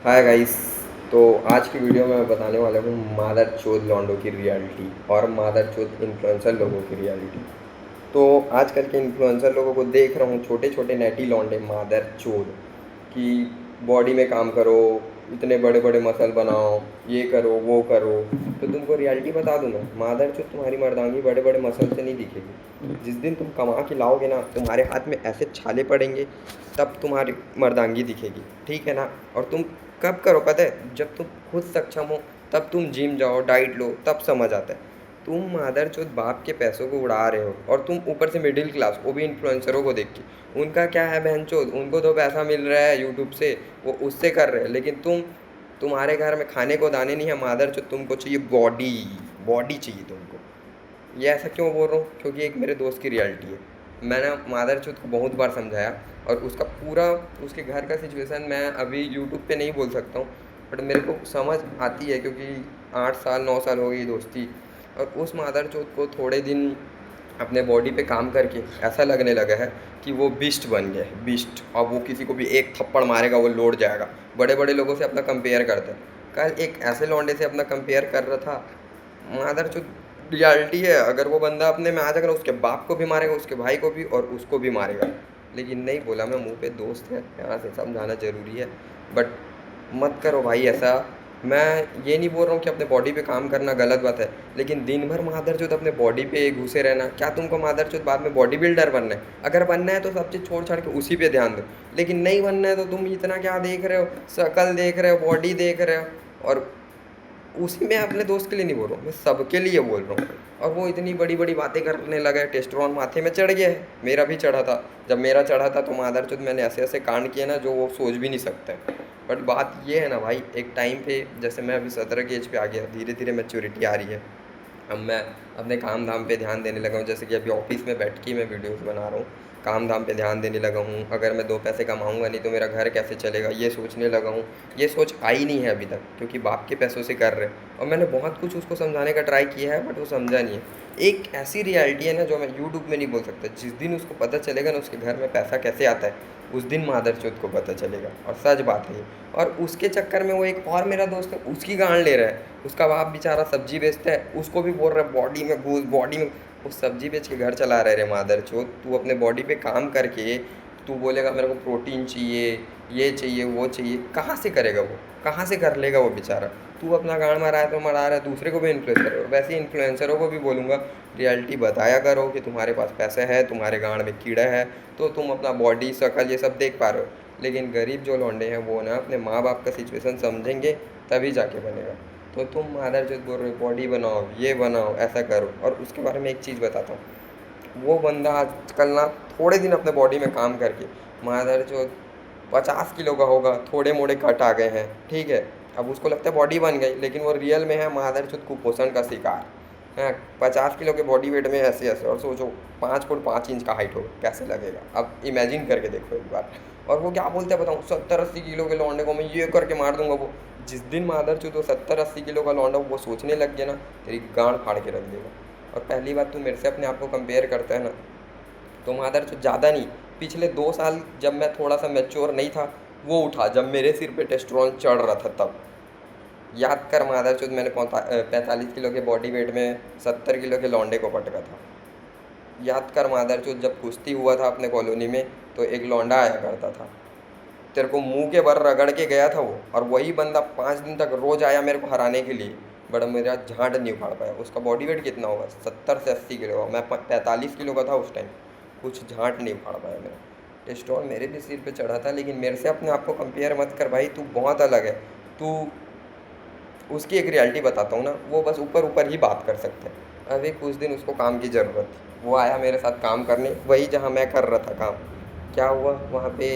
Hi guys. तो आज की वीडियो में मैं बताने वाला हूँ मादर चोद लॉन्डो की रियलिटी और मादर चोद इन्फ्लुएंसर लोगों की रियलिटी। तो आजकल के इन्फ्लुएंसर लोगों को देख रहा हूँ, छोटे छोटे नेटी लॉन्डे मादर चोद कि बॉडी में काम करो, इतने बड़े बड़े मसल बनाओ, ये करो वो करो। तो तुमको रियलिटी बता दूँ मैं, मादर चोद तुम्हारी मर्दांगी बड़े बड़े मसल से नहीं दिखेगी। जिस दिन तुम कमा के लाओगे ना, तुम्हारे हाथ में ऐसे छाले पड़ेंगे, तब तुम्हारी मर्दांगी दिखेगी, ठीक है ना। और तुम कब करो पता है? जब तुम खुद सक्षम हो, तब तुम जिम जाओ, डाइट लो, तब समझ आता है। तुम मादरचोद बाप के पैसों को उड़ा रहे हो और तुम ऊपर से मिडिल क्लास, वो भी इन्फ्लुएंसरों को देख के। उनका क्या है बहनचोद, उनको तो पैसा मिल रहा है यूट्यूब से, वो उससे कर रहे हैं। लेकिन तुम्हारे घर में खाने को दाने नहीं है मादरचोद, तुमको चाहिए बॉडी। बॉडी चाहिए तुमको। ये ऐसा क्यों बोल रहा हूँ? क्योंकि एक मेरे दोस्त की रियलिटी है। मैंने मादरचोद को बहुत बार समझाया और उसका पूरा, उसके घर का सिचुएशन मैं अभी यूट्यूब पे नहीं बोल सकता हूँ, बट मेरे को समझ आती है क्योंकि 8 साल 9 साल हो गई दोस्ती। और उस मादरचोद को थोड़े दिन अपने बॉडी पे काम करके ऐसा लगने लगा है कि वो बिस्ट बन गया है, बिस्ट। अब वो किसी को भी एक थप्पड़ मारेगा वो लौट जाएगा। बड़े बड़े लोगों से अपना कंपेयर करता है। कल एक ऐसे लौंडे से अपना कंपेयर कर रहा था, मादरचोद। रियलिटी है, अगर वो बंदा अपने में आ जाएगा ना, उसके बाप को भी मारेगा, उसके भाई को भी, और उसको भी मारेगा। लेकिन नहीं बोला मैं, मुंह पे दोस्त है, यहाँ से समझाना ज़रूरी है। बट मत करो भाई ऐसा। मैं ये नहीं बोल रहा हूँ कि अपने बॉडी पे काम करना गलत बात है, लेकिन दिन भर मादरचोद अपने बॉडी पे घुसे रहना, क्या तुमको मादरचोद बाद में बॉडी बिल्डर बनना है? अगर बनना है तो सब चीज़ छोड़ छाड़ के उसी पे ध्यान दो। लेकिन नहीं बनना है तो तुम इतना क्या देख रहे हो, शक्ल देख रहे हो, बॉडी देख रहे हो। और उसी में अपने दोस्त के लिए नहीं बोल रहा हूँ, मैं सबके लिए बोल रहा हूँ। और वो इतनी बड़ी बड़ी बातें करने लगा है, टेस्टोस्टेरोन माथे में चढ़ गया है। मेरा भी चढ़ा था। जब मेरा चढ़ा था तो मादरचोद मैंने ऐसे ऐसे कांड किए ना जो वो सोच भी नहीं सकते। बट बात ये है ना भाई, एक टाइम पे जैसे मैं अभी 17 की एज पे आ गया, धीरे धीरे मैच्योरिटी आ रही है। अब मैं अपने काम धाम पे ध्यान देने लगा हूँ। जैसे कि अभी ऑफिस में बैठ के मैं वीडियोस बना रहा हूँ, काम धाम पे ध्यान देने लगा हूँ। अगर मैं 2 पैसे कमाऊँगा नहीं तो मेरा घर कैसे चलेगा, ये सोचने लगा हूँ। ये सोच आई नहीं है अभी तक, क्योंकि बाप के पैसों से कर रहे हैं। और मैंने बहुत कुछ उसको समझाने का ट्राई किया है, बट वो समझा नहीं है। एक ऐसी रियलिटी है ना जो मैं यूट्यूब में नहीं बोल सकता। जिस दिन उसको पता चलेगा ना उसके घर में पैसा कैसे आता है, उस दिन मादरचोद को पता चलेगा। और सच बात है ये। और उसके चक्कर में वो एक और मेरा दोस्त है, उसकी गांड ले रहा है। उसका बाप बेचारा सब्जी बेचता है, उसको भी बोल रहा है बॉडी में घूस, बॉडी में। वो सब्जी बेच के घर चला रहे रे मादरचोद। तू अपने बॉडी पे काम करके तू बोलेगा मेरे को प्रोटीन चाहिए, ये चाहिए वो चाहिए, कहाँ से करेगा वो? कहाँ से कर लेगा वो बेचारा? तू अपना गांड मारा है तो मरा रहा है, दूसरे को भी इन्फ्लुएंस करो। वैसे ही इन्फ्लुएंसरों को भी बोलूँगा, रियलिटी बताया करो कि तुम्हारे पास पैसे है, तुम्हारे गांड में कीड़ा है, तो तुम अपना बॉडी शक्ल ये सब देख पा रहे हो। लेकिन गरीब जो लौंडे हैं वो ना अपने माँ बाप का सिचुएशन समझेंगे, तभी जाके बनेगा। तो तुम मादरचोद बोल रहे हो बॉडी बनाओ, ये बनाओ, ऐसा करो। और उसके बारे में एक चीज़ बताता हूँ, वो बंदा आजकल ना थोड़े दिन अपने बॉडी में काम करके मादरचोद 50 किलो का होगा, थोड़े मोड़े कट आ गए हैं, ठीक है। अब उसको लगता है बॉडी बन गई, लेकिन वो रियल में है मादरचोद कुपोषण का शिकार है। 50 किलो के बॉडी वेट में ऐसे ऐसे, और सोचो 5 फुट 5 इंच का हाइट हो, कैसे लगेगा? अब इमेजिन करके देखो एक बार। और वो क्या बोलते हैं बताऊँ, 70-80 किलो के लौंडे को मैं ये करके मार दूंगा। वो जिस दिन मादरचोद वो 70-80 किलो का लौंडा वो सोचने लग गया ना, तेरी गांड फाड़ के रख देगा। और पहली बात, तू मेरे से अपने आप को कंपेयर करता है ना, तो मादरचोद ज़्यादा नहीं, पिछले 2 साल जब मैं थोड़ा सा मैच्योर नहीं था, वो उठा जब मेरे सिर पे टेस्टोस्टेरोन चढ़ रहा था तब। याद कर मादरचोद, मैंने 45 किलो के बॉडी वेट में 70 किलो के लौंडे को पटका था। याद कर मादरचोद, जब कुश्ती हुआ था अपने कॉलोनी में, तो एक लौंडा आया करता था, तेरे को मुंह के बल रगड़ के गया था वो। और वही बंदा 5 दिन तक रोज आया मेरे को हराने के लिए, बड़ा मेरा झांट नहीं उखाड़ पाया। उसका बॉडी वेट कितना होगा? 70 से 80 किलो। मैं 45 किलो का था उस टाइम, कुछ झांट नहीं उखाड़ पाया मेरा। टेस्टोस्टेरोन मेरे भी सिर पे चढ़ा था, लेकिन मेरे से अपने आप को कंपेयर मत कर भाई, तू बहुत अलग है। तू, उसकी एक रियलिटी बताता हूँ ना, वो बस ऊपर ऊपर ही बात कर सकते हैं। अभी कुछ दिन उसको काम की ज़रूरत थी, वो आया मेरे साथ काम करने, वही जहाँ मैं कर रहा था काम। क्या हुआ वहाँ पे,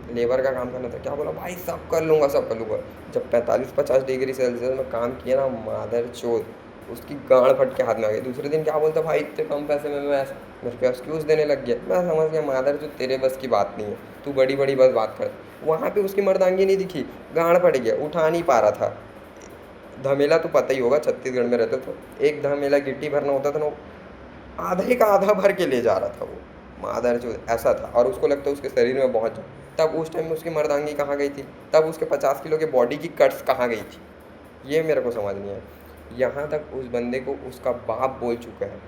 लेबर का काम करना था। क्या बोला भाई, सब कर लूँगा सब कर लूँगा। जब 45-50 डिग्री सेल्सियस में काम किया ना, मादरचोद उसकी गांड फट के हाथ में आ गई। दूसरे दिन क्या बोलता, भाई इतने कम पैसे में मैं मेरे को एक्सक्यूज़ देने लग गया। मैं समझ गया मादरचोद तेरे बस की बात नहीं है, तू बड़ी बड़ी बस बात कर। वहाँ पे उसकी मर्दांगी नहीं दिखी, गांड फट गया, उठा नहीं पा रहा था। धमेला तो पता ही होगा, छत्तीसगढ़ में रहते तो एक धमेला गिट्टी भरना होता था ना, आधे का आधा भर के ले जा रहा था वो। मादरचोद ऐसा था। और उसको लगता है उसके शरीर में बहुत तब उस टाइम में उसकी मर्दांगी कहाँ गई थी? तब उसके 50 किलो के बॉडी की कट्स कहाँ गई थी? ये मेरे को समझ नहीं है। यहाँ तक उस बंदे को उसका बाप बोल चुका है,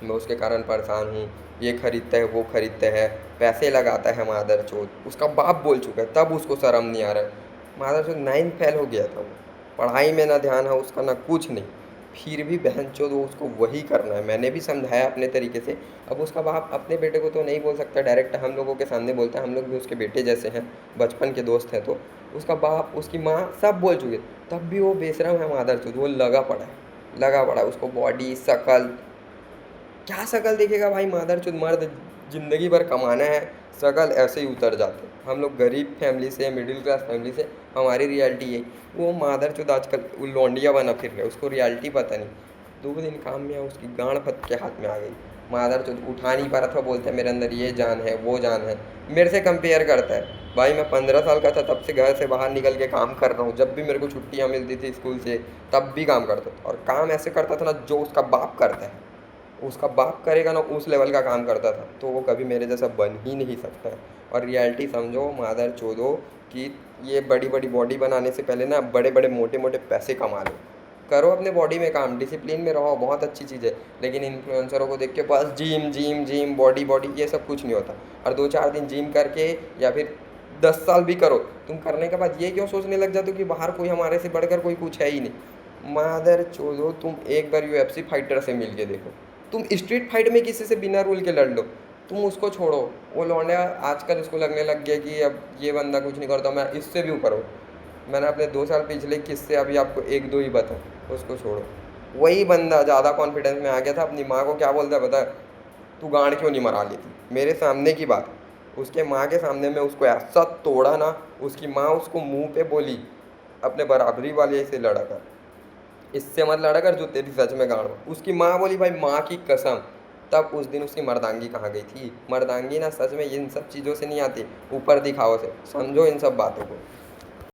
मैं उसके कारण परेशान हूँ, ये खरीदता है वो खरीदता है, पैसे लगाता है मादरचोद, उसका बाप बोल चुका है, तब उसको शर्म नहीं आ रहा है। मादरचोद 9 फेल हो गया था वो, पढ़ाई में ना ध्यान है उसका ना कुछ नहीं, फिर भी बहनचोद वो उसको वही करना है। मैंने भी समझाया अपने तरीके से। अब उसका बाप अपने बेटे को तो नहीं बोल सकता डायरेक्ट, हम लोगों के सामने बोलता है, हम लोग भी उसके बेटे जैसे हैं, बचपन के दोस्त हैं। तो उसका बाप उसकी माँ सब बोल चुके, तब भी वो बेशरम है मादरचोद, वो लगा पड़ा है। उसको बॉडी शकल, क्या शकल देखेगा भाई मादरचोद, मर्द ज़िंदगी भर कमाना है, शकल ऐसे ही उतर जाते हैं। हम लोग गरीब फैमिली से, मिडिल क्लास फैमिली से, हमारी रियलिटी यही। वो मादरचोद आजकल वो लौंडिया बना फिर रहा है, उसको रियलिटी पता नहीं। 2 दिन काम में उसकी गांड फट के हाथ में आ गई। मादरचोद उठा नहीं पा रहा था, बोलता है मेरे अंदर ये जान है वो जान है, मेरे से कंपेयर करता है। भाई मैं 15 साल का था तब से घर से बाहर निकल के काम कर रहा हूँ, जब भी मेरे को छुट्टियाँ मिलती थी स्कूल से तब भी काम करता था, और काम ऐसे करता था ना जो उसका बाप करता है। उसका बाप करेगा ना उस लेवल का काम करता था, तो वो कभी मेरे जैसा बन ही नहीं सकता है। और रियलिटी समझो मादर चोदो कि ये बड़ी बड़ी बॉडी बनाने से पहले ना बड़े बड़े मोटे मोटे पैसे कमा लो, करो अपने बॉडी में काम, डिसिप्लिन में रहो, बहुत अच्छी चीज़ है। लेकिन इन्फ्लुएंसरों को देख के बस gym gym gym, body body, ये सब कुछ नहीं होता। और 2-4 दिन जिम करके या फिर 10 साल भी करो, तुम करने के बाद ये क्यों सोचने लग जाते हो कि बाहर कोई हमारे से बढ़कर कोई कुछ है ही नहीं? मादर चोदो, तुम एक बार UFC फाइटर से मिल के देखो, तुम स्ट्रीट फाइट में किसी से बिना रूल के लड़ लो, तुम उसको छोड़ो। वो लौंडा आजकल उसको लगने लग गया कि अब ये बंदा कुछ नहीं करता, मैं इससे भी ऊपर हूँ। मैंने अपने 2 साल पिछले किस्से अभी आपको 1-2 ही बताए, उसको छोड़ो। वही बंदा ज़्यादा कॉन्फिडेंस में आ गया था, अपनी माँ को क्या बोलता है पता है? तू गांड क्यों नहीं मरा लेती, मेरे सामने की बात, उसके माँ के सामने में उसको ऐसा तोड़ा ना, उसकी माँ उसको मुंह पे बोली, अपने बराबरी वाले से लड़ा कर, इससे मत लड़ा कर जो तेरी सच में गाँड हो। उसकी माँ बोली भाई माँ की कसम। तब उस दिन उसकी मर्दांगी कहाँ गई थी? मर्दांगी ना सच में इन सब चीज़ों से नहीं आती, ऊपर दिखावा से। समझो इन सब बातों को।